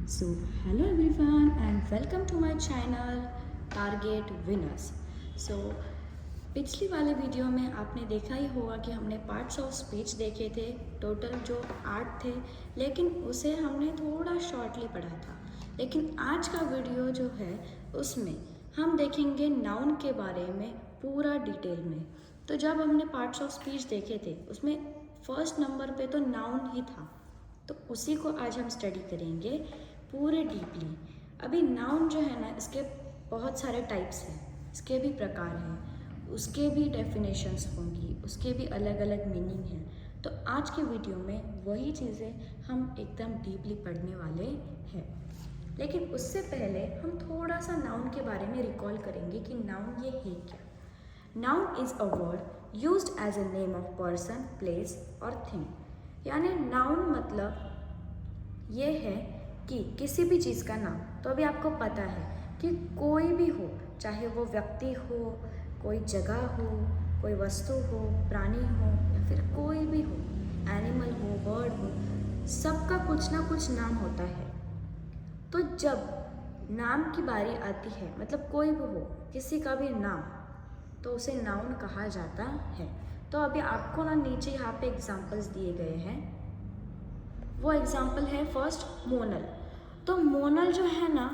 So, hello everyone and welcome to my channel Target Winners. So, पिछली वाले video में आपने देखा ही होगा कि हमने पार्ट्स ऑफ स्पीच देखे थे, टोटल जो 8 थे, लेकिन उसे हमने थोड़ा शॉर्टली पढ़ा था। लेकिन आज का वीडियो जो है उसमें हम देखेंगे नाउन के बारे में पूरा डिटेल में। तो जब हमने पार्ट्स ऑफ स्पीच देखे थे उसमें फर्स्ट नंबर पे तो नाउन ही था, तो उसी को आज हम स्टडी करेंगे पूरे डीपली। अभी नाउन जो है ना, इसके बहुत सारे टाइप्स हैं, इसके भी प्रकार हैं, उसके भी डेफिनेशंस होंगी, उसके भी अलग अलग मीनिंग हैं। तो आज के वीडियो में वही चीज़ें हम एकदम डीपली पढ़ने वाले हैं। लेकिन उससे पहले हम थोड़ा सा नाउन के बारे में रिकॉल करेंगे कि नाउन ये है क्या। Noun is a word used as a name of person, place और थिंग। यानी नाउन मतलब ये है कि किसी भी चीज़ का नाम। तो अभी आपको पता है कि कोई भी हो, चाहे वो व्यक्ति हो, कोई जगह हो, कोई वस्तु हो, प्राणी हो या फिर कोई भी हो, एनिमल हो, बर्ड हो, सबका कुछ ना कुछ नाम होता है। तो जब नाम की बारी आती है, मतलब कोई भी हो, किसी का भी नाम, तो उसे नाउन कहा जाता है। तो अभी आपको ना नीचे यहाँ पे एग्जाम्पल्स दिए गए हैं। वो एग्जाम्पल है फर्स्ट मोनल। तो मोनल जो है ना,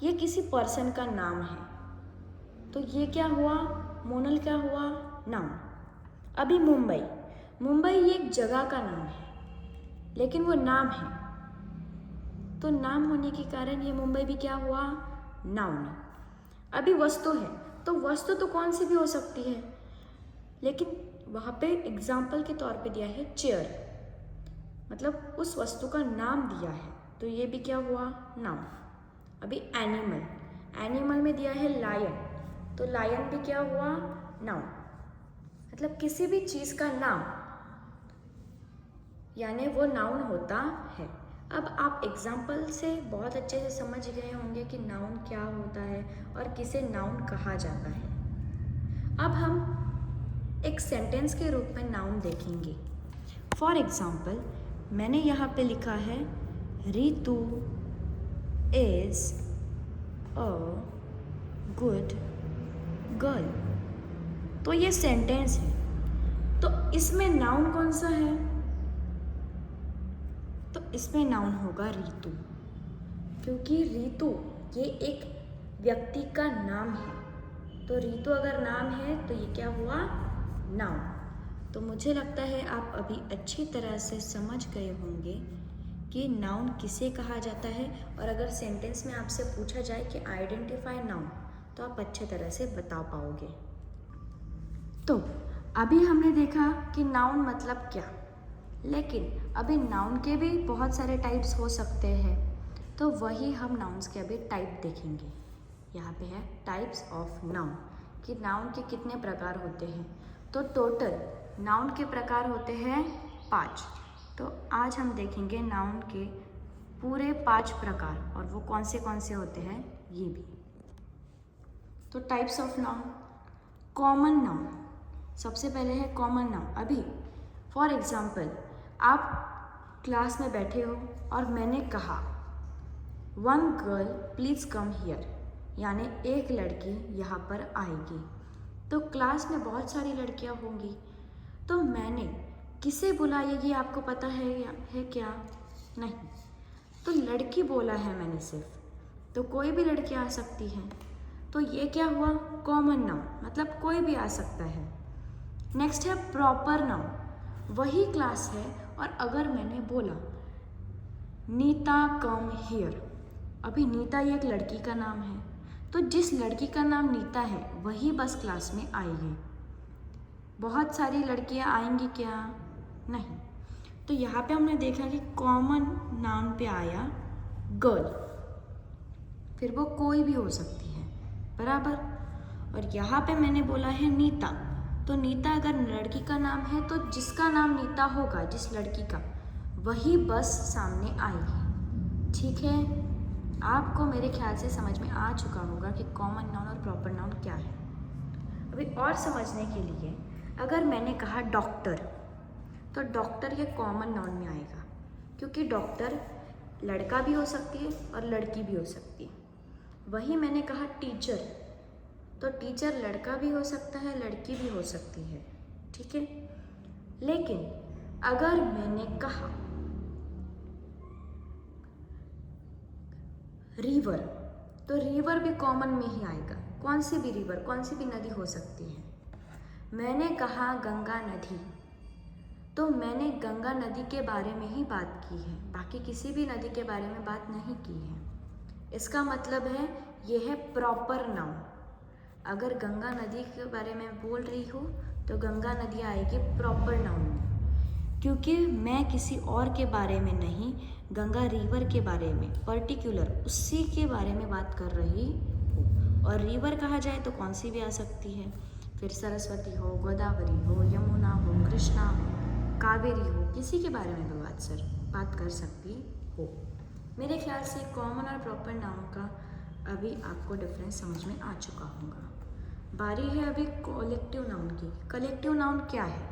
ये किसी पर्सन का नाम है। तो ये क्या हुआ, मोनल क्या हुआ, नाउन। अभी मुंबई, मुंबई ये एक जगह का नाम है, लेकिन वो नाम है। तो नाम होने के कारण ये मुंबई भी क्या हुआ, नाउन। अभी वस्तु है, तो वस्तु तो कौन सी भी हो सकती है, लेकिन वहाँ पे एग्जाम्पल के तौर पे दिया है चेयर, मतलब उस वस्तु का नाम दिया है, तो ये भी क्या हुआ, नाउन। अभी एनिमल, एनिमल में दिया है लायन, तो लायन भी क्या हुआ, नाउन। मतलब किसी भी चीज़ का नाम यानी वो नाउन होता है। अब आप एग्जाम्पल से बहुत अच्छे से समझ गए होंगे कि नाउन क्या होता है और किसे नाउन कहा जाता है। अब हम एक सेंटेंस के रूप में नाउन देखेंगे। फॉर एग्जाम्पल, मैंने यहाँ पे लिखा है Ritu is a good girl. तो ये सेंटेंस है, तो इसमें नाउन कौन सा है, तो इसमें नाउन होगा रितु, क्योंकि रितु ये एक व्यक्ति का नाम है। तो रितु अगर नाम है तो ये क्या हुआ, नाउन। तो मुझे लगता है आप अभी अच्छी तरह से समझ गए होंगे कि नाउन किसे कहा जाता है, और अगर सेंटेंस में आपसे पूछा जाए कि आइडेंटिफाई नाउन, तो आप अच्छे तरह से बता पाओगे। तो अभी हमने देखा कि नाउन मतलब क्या, लेकिन अभी नाउन के भी बहुत सारे टाइप्स हो सकते हैं। तो वही हम नाउन्स के अभी टाइप देखेंगे। यहाँ पे है टाइप्स ऑफ नाउन, कि नाउन के कितने प्रकार होते हैं। तो टोटल नाउन के प्रकार होते हैं 5। तो आज हम देखेंगे नाउन के पूरे 5 प्रकार, और वो कौन से होते हैं ये भी। तो types of noun, common noun, सबसे पहले है कॉमन नाउन। अभी फॉर एग्जाम्पल, आप क्लास में बैठे हो और मैंने कहा one girl please come here, यानी एक लड़की यहाँ पर आएगी। तो क्लास में बहुत सारी लड़कियाँ होंगी, तो मैंने किसे बुलाया ये आपको पता है क्या, नहीं। तो लड़की बोला है मैंने सिर्फ, तो कोई भी लड़की आ सकती है। तो ये क्या हुआ, कॉमन नाउन, मतलब कोई भी आ सकता है। नेक्स्ट है प्रॉपर नाउन, वही क्लास है और अगर मैंने बोला नीता कम हियर, अभी नीता ये एक लड़की का नाम है, तो जिस लड़की का नाम नीता है वही बस क्लास में आएगी। बहुत सारी लड़कियां आएंगी क्या, नहीं। तो यहाँ पे हमने देखा कि कॉमन नाउन पे आया गर्ल, फिर वो कोई भी हो सकती है, बराबर। और यहाँ पे मैंने बोला है नीता, तो नीता अगर लड़की का नाम है तो जिसका नाम नीता होगा, जिस लड़की का, वही बस सामने आएगी। ठीक है, आपको मेरे ख्याल से समझ में आ चुका होगा कि कॉमन नाउन और प्रॉपर नाउन क्या है। अभी और समझने के लिए, अगर मैंने कहा डॉक्टर, तो डॉक्टर ये कॉमन नाउन में आएगा, क्योंकि डॉक्टर लड़का भी हो सकती है और लड़की भी हो सकती है। वही मैंने कहा टीचर, तो टीचर लड़का भी हो सकता है, लड़की भी हो सकती है, ठीक है। लेकिन अगर मैंने कहा रिवर, तो रिवर भी कॉमन में ही आएगा। कौन सी भी रिवर, कौन सी भी नदी हो सकती है। मैंने कहा गंगा नदी, तो मैंने गंगा नदी के बारे में ही बात की है, बाकी किसी भी नदी के बारे में बात नहीं की है। इसका मतलब है ये है प्रॉपर नाउन। अगर गंगा नदी के बारे में बोल रही हूँ तो गंगा नदी आएगी प्रॉपर नाउन में, क्योंकि मैं किसी और के बारे में नहीं, गंगा रिवर के बारे में पर्टिकुलर उसी के बारे में बात कर रही हूँ। और रिवर कहा जाए तो कौन सी भी आ सकती है, फिर सरस्वती हो, गोदावरी हो, यमुना हो, कृष्णा हो, कावेरी हो, किसी के बारे में भी बात कर सकती हो। मेरे ख्याल से कॉमन और प्रॉपर नाउन का अभी आपको डिफरेंस समझ में आ चुका होगा। बारी है अभी कलेक्टिव नाउन की। कलेक्टिव नाउन क्या है?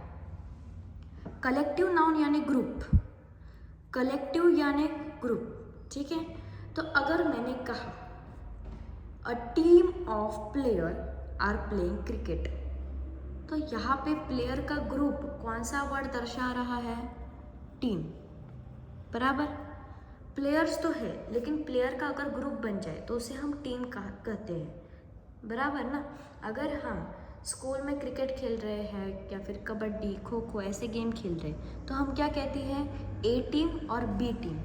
कलेक्टिव नाउन यानी ग्रुप, कलेक्टिव यानी ग्रुप, ठीक है। तो अगर मैंने कहा a team of player are playing cricket, तो यहाँ पे प्लेयर का ग्रुप कौन सा वर्ड दर्शा रहा है? टीम, बराबर। प्लेयर्स तो है, लेकिन प्लेयर का अगर ग्रुप बन जाए तो उसे हम टीम कहते हैं, बराबर ना। अगर हम स्कूल में क्रिकेट खेल रहे हैं या फिर कबड्डी, खो खो ऐसे गेम खेल रहे हैं तो हम क्या कहते हैं? ए टीम और बी टीम।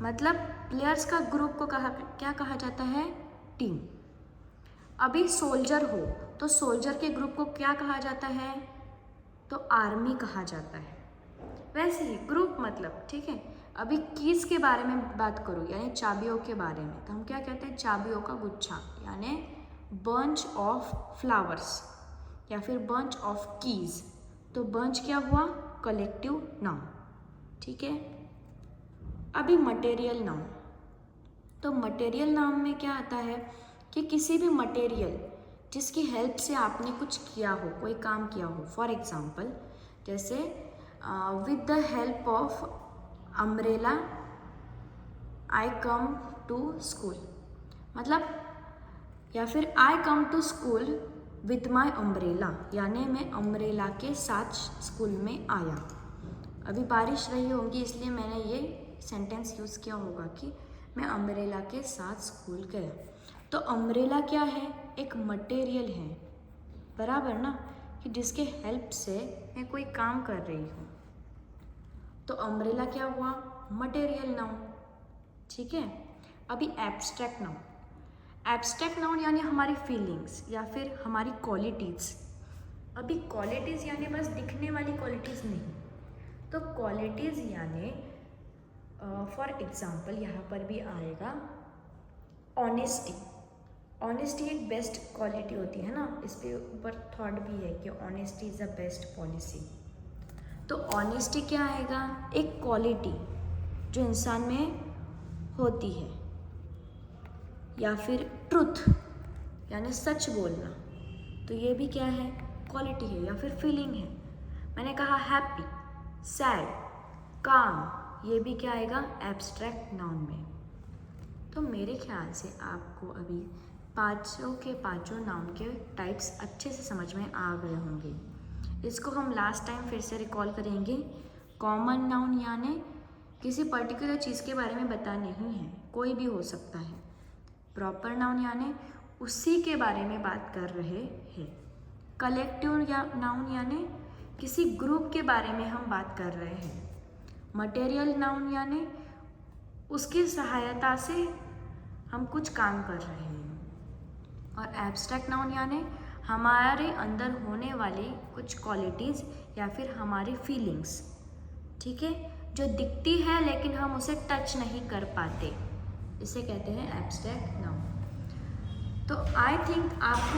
मतलब प्लेयर्स का ग्रुप को क्या कहा जाता है? टीम। अभी सोल्जर हो तो सोल्जर के ग्रुप को क्या कहा जाता है? तो आर्मी कहा जाता है। वैसे ही ग्रुप मतलब, ठीक है। अभी कीज के बारे में बात करूँ यानी चाबियों के बारे में, तो हम क्या कहते हैं? चाबियों का गुच्छा, यानी बंच ऑफ फ्लावर्स या फिर बंच ऑफ कीज। तो बंच क्या हुआ? कलेक्टिव नाउन, ठीक है। अभी मटेरियल नाउन, तो मटेरियल नाउन में क्या आता है कि किसी भी मटेरियल जिसकी हेल्प से आपने कुछ किया हो, कोई काम किया हो। फॉर एग्जाम्पल जैसे with the help of umbrella I come to school, मतलब या फिर I come to school with my umbrella, यानी मैं अम्ब्रेला के साथ स्कूल में आया। अभी बारिश रही होगी इसलिए मैंने ये सेंटेंस यूज़ किया होगा कि मैं अम्ब्रेला के साथ स्कूल गया। तो अम्ब्रेला क्या है? एक मटेरियल है, बराबर ना, कि जिसके हेल्प से मैं कोई काम कर रही हूँ। तो अम्ब्रेला क्या हुआ? मटेरियल नाउन, ठीक है। अभी एब्स्ट्रैक्ट नाउन, एब्स्ट्रैक्ट नाउन यानी हमारी फीलिंग्स या फिर हमारी क्वालिटीज़। अभी क्वालिटीज़ यानी बस दिखने वाली क्वालिटीज़ नहीं, तो क्वालिटीज़ यानी फॉर एग्जांपल यहाँ पर भी आएगा ऑनेस्टी। ऑनेस्टी एक बेस्ट क्वालिटी होती है ना, इस पे ऊपर थॉट भी है कि honesty is the best policy. तो ऑनेस्टी क्या आएगा? एक क्वालिटी जो इंसान में होती है, या फिर ट्रुथ यानी सच बोलना, तो ये भी क्या है? क्वालिटी है या फिर फीलिंग है। मैंने कहा हैप्पी, सैड, काम, ये भी क्या आएगा? एब्स्ट्रैक्ट नाउन में। तो मेरे ख्याल से आपको अभी पाँचों के पाँचों नाउन के टाइप्स अच्छे से समझ में आ गए होंगे। इसको हम लास्ट टाइम फिर से रिकॉल करेंगे। कॉमन नाउन यानी किसी पर्टिकुलर चीज़ के बारे में बता नहीं है, कोई भी हो सकता है। प्रॉपर नाउन यानी उसी के बारे में बात कर रहे हैं। कलेक्टिव नाउन यानी किसी ग्रुप के बारे में हम बात कर रहे हैं। मटेरियल नाउन यानी उसकी सहायता से हम कुछ काम कर रहे हैं। और एब्स्ट्रैक्ट नाउन यानी हमारे अंदर होने वाली कुछ क्वालिटीज़ या फिर हमारी फीलिंग्स, ठीक है, जो दिखती है लेकिन हम उसे टच नहीं कर पाते, इसे कहते हैं एब्स्ट्रैक्ट नाउन। तो आई थिंक आपको